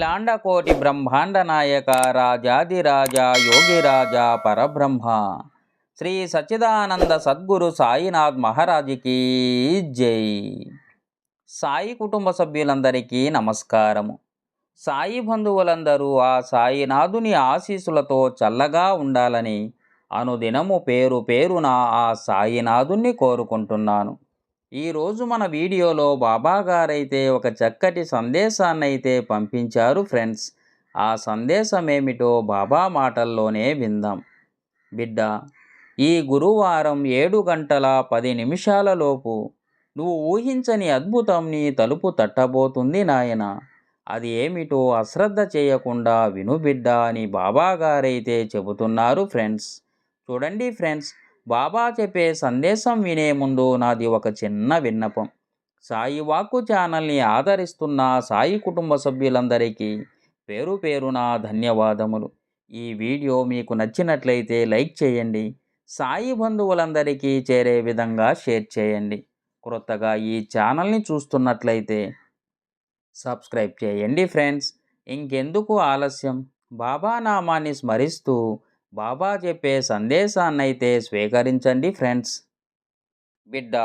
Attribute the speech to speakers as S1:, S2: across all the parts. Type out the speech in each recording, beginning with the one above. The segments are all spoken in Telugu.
S1: అఖిలాండకోటి బ్రహ్మాండ నాయక రాజాదిరాజ యోగిరాజ పరబ్రహ్మ శ్రీ సచ్చిదానంద సద్గురు సాయినాథ్ మహారాజుకి జై. సాయి కుటుంబ సభ్యులందరికీ నమస్కారము. సాయి బంధువులందరూ ఆ సాయినాథుని ఆశీస్సులతో చల్లగా ఉండాలని అనుదినము పేరు పేరున ఆ సాయినాథుని కోరుకుంటున్నాను. ఈరోజు మన వీడియోలో బాబాగారైతే ఒక చక్కటి సందేశాన్నైతే పంపించారు ఫ్రెండ్స్. ఆ సందేశం ఏమిటో బాబా మాటల్లోనే విందాం. బిడ్డ, ఈ గురువారం 7 గంటల 10 నిమిషాలలోపు నువ్వు ఊహించని అద్భుతం నీ తలుపు తట్టబోతుంది నాయన. అది ఏమిటో అశ్రద్ధ చేయకుండా విను బిడ్డ అని బాబాగారైతే చెబుతున్నారు ఫ్రెండ్స్. చూడండి ఫ్రెండ్స్, బాబా చెప్పే సందేశం వినే ముందు నాది ఒక చిన్న విన్నపం. సాయి వాక్కు ఛానల్ని ఆదరిస్తున్న సాయి కుటుంబ సభ్యులందరికీ పేరు పేరున ధన్యవాదములు. ఈ వీడియో మీకు నచ్చినట్లయితే లైక్ చేయండి. సాయి బంధువులందరికీ చేరే విధంగా షేర్ చేయండి. క్రొత్తగా ఈ ఛానల్ని చూస్తున్నట్లయితే సబ్స్క్రైబ్ చేయండి ఫ్రెండ్స్. ఇంకెందుకు ఆలస్యం, బాబా నామాన్ని స్మరిస్తూ బాబా చెప్పే సందేశాన్నైతే స్వీకరించండి ఫ్రెండ్స్. బిడ్డ,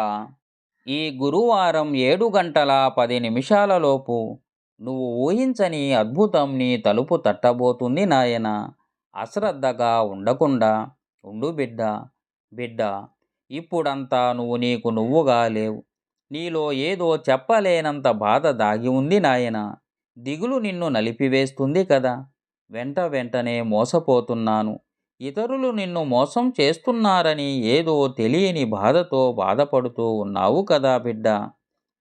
S1: ఈ గురువారం 7 గంటల 10 నిమిషాలలోపు నువ్వు ఊహించని అద్భుతం నీ తలుపు తట్టబోతుంది నాయన. అశ్రద్ధగా ఉండకుండా ఉండు బిడ్డ. బిడ్డ, ఇప్పుడంతా నువ్వు నీకు నువ్వుగా లేవు. నీలో ఏదో చెప్పలేనంత బాధ దాగి ఉంది నాయన. దిగులు నిన్ను నలిపివేస్తుంది కదా. వెంటనే మోసపోతున్నాను, ఇతరులు నిన్ను మోసం చేస్తున్నారని ఏదో తెలియని బాధతో బాధపడుతూ ఉన్నావు కదా బిడ్డ.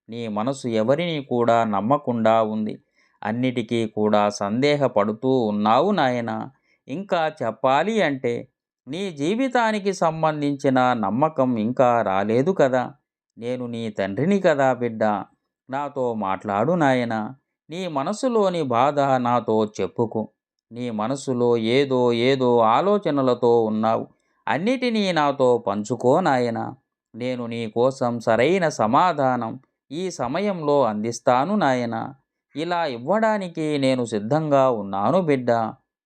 S1: నీ మనసు ఎవరిని కూడా నమ్మకుండా ఉంది. అన్నిటికీ కూడా సందేహపడుతూ ఉన్నావు నాయన. ఇంకా చెప్పాలి అంటే నీ జీవితానికి సంబంధించిన నమ్మకం ఇంకా రాలేదు కదా. నేను నీ తండ్రిని కదా బిడ్డ. నాతో మాట్లాడు నాయన. నీ మనసులోని బాధ నాతో చెప్పుకో. నీ మనసులో ఏదో ఆలోచనలతో ఉన్నావు. అన్నిటినీ నాతో పంచుకో నాయన. నేను నీ కోసం సరైన సమాధానం ఈ సమయంలో అందిస్తాను నాయన. ఇలా ఇవ్వడానికి నేను సిద్ధంగా ఉన్నాను బిడ్డ.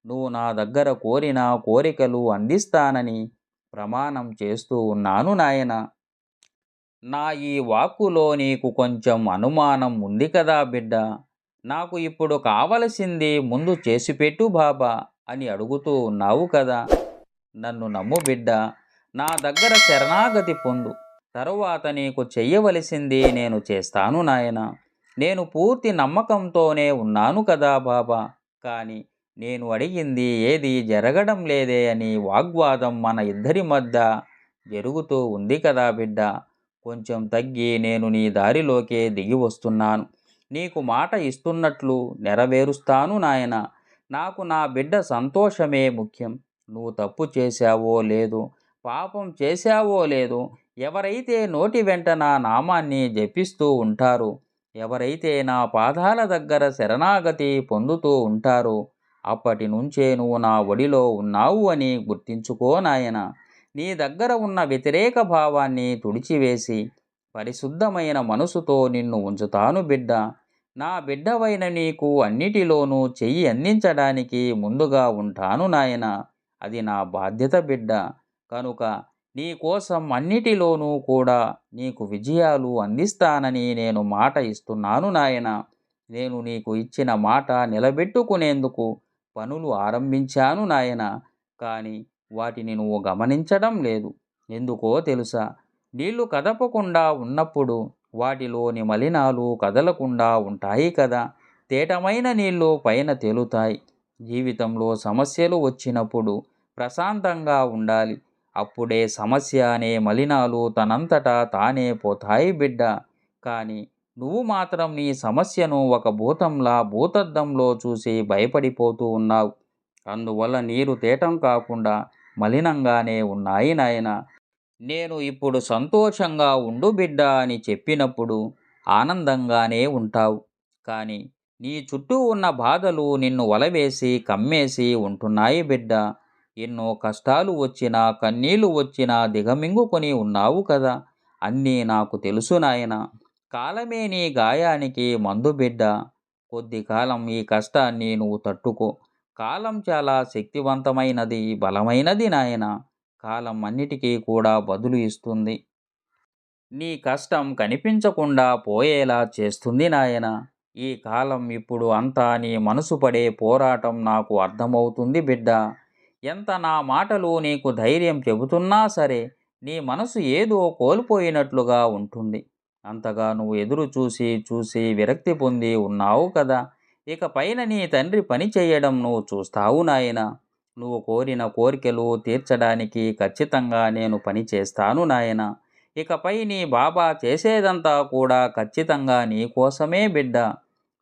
S1: నువ్వు నా దగ్గర కోరిన కోరికలు అందిస్తానని ప్రమాణం చేస్తూ ఉన్నాను నాయన. నా ఈ వాక్కులో నీకు కొంచెం అనుమానం ఉంది కదా బిడ్డ. నాకు ఇప్పుడు కావలసింది ముందు చేసిపెట్టు బాబా అని అడుగుతూ ఉన్నావు కదా. నన్ను నమ్ము బిడ్డ. నా దగ్గర శరణాగతి పొందు. తరువాత నీకు చెయ్యవలసింది నేను చేస్తాను నాయన. నేను పూర్తి నమ్మకంతోనే ఉన్నాను కదా బాబా. కానీ నేను అడిగింది ఏది జరగడం లేదే అని వాగ్వాదం మన ఇద్దరి మధ్య జరుగుతూ ఉంది కదా బిడ్డ. కొంచెం తగ్గి నేను నీ దారిలోకే దిగి వస్తున్నాను. నీకు మాట ఇస్తున్నట్లు నెరవేరుస్తాను నాయన. నాకు నా బిడ్డ సంతోషమే ముఖ్యం. నువ్వు తప్పు చేశావో లేదు, పాపం చేశావో లేదు, ఎవరైతే నోటి వెంట నా నామాన్ని జపిస్తూ ఉంటారో, ఎవరైతే నా పాదాల దగ్గర శరణాగతి పొందుతూ ఉంటారో, అప్పటి నుంచే నువ్వు నా ఒడిలో ఉన్నావు అని గుర్తించుకో నాయన. నీ దగ్గర ఉన్న వ్యతిరేక భావాన్ని తుడిచివేసి పరిశుద్ధమైన మనసుతో నిన్ను ఉంచుతాను బిడ్డ. నా బిడ్డవైన నీకు అన్నిటిలోనూ చెయ్యి అందించడానికి ముందుగా ఉంటాను నాయన. అది నా బాధ్యత బిడ్డ. కనుక నీ కోసం అన్నిటిలోనూ కూడా నీకు విజయాలు అందిస్తానని నేను మాట ఇస్తున్నాను నాయన. నేను నీకు ఇచ్చిన మాట నిలబెట్టుకునేందుకు పనులు ఆరంభించాను నాయన. కానీ వాటిని నువ్వు గమనించడం లేదు. ఎందుకో తెలుసా? నీళ్లు కదపకుండా ఉన్నప్పుడు వాటిలోని మలినాలు కదలకుండా ఉంటాయి కదా. తేటమైన నీళ్లు పైన తేలుతాయి. జీవితంలో సమస్యలు వచ్చినప్పుడు ప్రశాంతంగా ఉండాలి. అప్పుడే సమస్య అనే మలినాలు తనంతటా తానే పోతాయి బిడ్డ. కానీ నువ్వు మాత్రం నీ సమస్యను ఒక భూతంలా భూతద్దంలో చూసి భయపడిపోతూ ఉన్నావు. అందువల్ల నీరు తేటం కాకుండా మలినంగానే ఉన్నాయి నాయన. నేను ఇప్పుడు సంతోషంగా ఉండు బిడ్డ అని చెప్పినప్పుడు ఆనందంగానే ఉంటావు. కానీ నీ చుట్టూ ఉన్న బాధలు నిన్ను వలవేసి కమ్మేసి ఉంటున్నాయి బిడ్డ. ఎన్నో కష్టాలు వచ్చినా కన్నీళ్లు వచ్చినా దిగమింగుకొని ఉన్నావు కదా. అన్నీ నాకు తెలుసు నాయన. కాలమే నీ గాయానికి మందు బిడ్డ. కొద్ది కాలం ఈ కష్టాన్ని నువ్వు తట్టుకో. కాలం చాలా శక్తివంతమైనది, బలమైనది నాయనా. కాలం అన్నిటికీ కూడా బదులు ఇస్తుంది. నీ కష్టం కనిపించకుండా పోయేలా చేస్తుంది నాయనా. ఈ కాలం ఇప్పుడు అంతా నీ మనసు పడే పోరాటం నాకు అర్థమవుతుంది బిడ్డా. ఎంత నా మాటలు నీకు ధైర్యం చెబుతున్నా సరే, నీ మనసు ఏదో కోల్పోయినట్లుగా ఉంటుంది. అంతగా నువ్వు ఎదురు చూసి చూసి విరక్తి పొంది ఉన్నావు కదా. ఇక పైన నీ తండ్రి పని చేయడం నువ్వు చూస్తావు నాయనా. నువ్వు కోరిన కోరికలు తీర్చడానికి ఖచ్చితంగా నేను పని చేస్తాను నాయనా. ఇకపై నీ బాబా చేసేదంతా కూడా ఖచ్చితంగా నీ కోసమే బిడ్డ.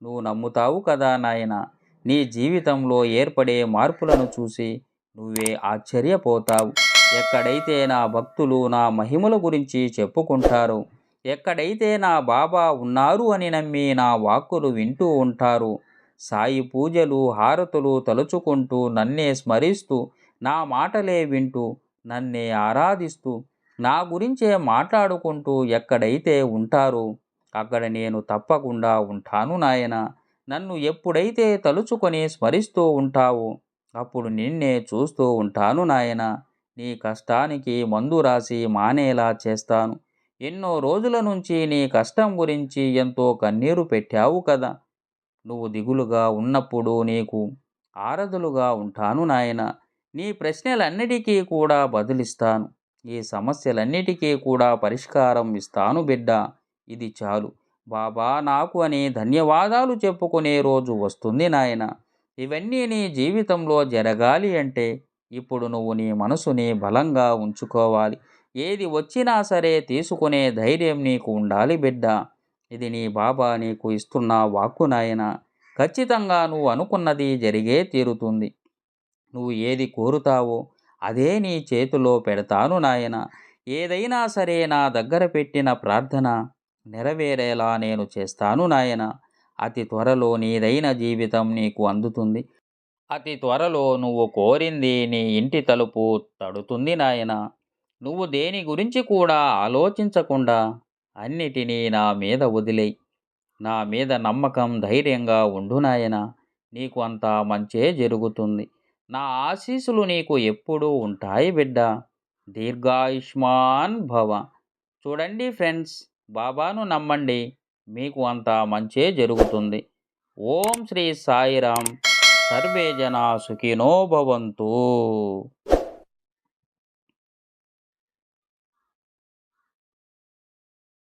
S1: నువ్వు నమ్ముతావు కదా నాయనా. నీ జీవితంలో ఏర్పడే మార్పులను చూసి నువ్వే ఆశ్చర్యపోతావు. ఎక్కడైతే నా భక్తులు నా మహిమల గురించి చెప్పుకుంటారో, ఎక్కడైతే నా బాబా ఉన్నారు అని నమ్మి నా వాక్కులు వింటూ ఉంటారు, సాయి పూజలు హారతులు తలుచుకుంటూ నన్నే స్మరిస్తూ, నా మాటలే వింటూ నన్నే ఆరాధిస్తూ, నా గురించే మాట్లాడుకుంటూ ఎక్కడైతే ఉంటారో అక్కడ నేను తప్పకుండా ఉంటాను నాయన. నన్ను ఎప్పుడైతే తలుచుకొని స్మరిస్తూ ఉంటావో అప్పుడు నిన్నే చూస్తూ ఉంటాను నాయన. నీ కష్టానికి మందు రాసి మానేలా చేస్తాను. ఎన్నో రోజుల నుంచి నీ కష్టం గురించి ఎంతో కన్నీరు పెట్టావు కదా. నువ్వు దిగులుగా ఉన్నప్పుడు నీకు ఆరదులుగా ఉంటాను నాయన. నీ ప్రశ్నలన్నిటికీ కూడా బదులిస్తాను. ఈ సమస్యలన్నిటికీ కూడా పరిష్కారం ఇస్తాను బిడ్డ. ఇది చాలు. బాబా నాకు అని ధన్యవాదాలు చెప్పుకునే రోజు వస్తుంది నాయన. ఇవన్నీ నీ జీవితంలో జరగాలి అంటే ఇప్పుడు నువ్వు నీ మనసుని బలంగా ఉంచుకోవాలి. ఏది వచ్చినా సరే తీసుకునే ధైర్యం నీకు ఉండాలి బిడ్డ. ఇది నీ బాబా నీకు ఇస్తున్న వాక్కు నాయన. ఖచ్చితంగా నువ్వు అనుకున్నది జరిగే తీరుతుంది. నువ్వు ఏది కోరుతావో అదే నీ చేతిలో పెడతాను నాయన. ఏదైనా సరే నా దగ్గర పెట్టిన ప్రార్థన నెరవేరేలా నేను చేస్తాను నాయన. అతి త్వరలో నీదైన జీవితం నీకు అందుతుంది. అతి త్వరలో నువ్వు కోరింది నీ ఇంటి తలుపు తడుతుంది నాయన. నువ్వు దేని గురించి కూడా ఆలోచించకుండా అన్నిటినీ నా మీద వదిలేయి. నా మీద నమ్మకం ధైర్యంగా ఉండు నాయన. నీకు అంతా మంచే జరుగుతుంది. నా ఆశీస్సులు నీకు ఎప్పుడూ ఉంటాయి బిడ్డ. దీర్ఘాయుష్మాన్ భవ. చూడండి ఫ్రెండ్స్, బాబాను నమ్మండి, మీకు అంతా మంచే జరుగుతుంది. ఓం శ్రీ సాయిరామ్. సర్వే జనా సుఖినో భవంతు.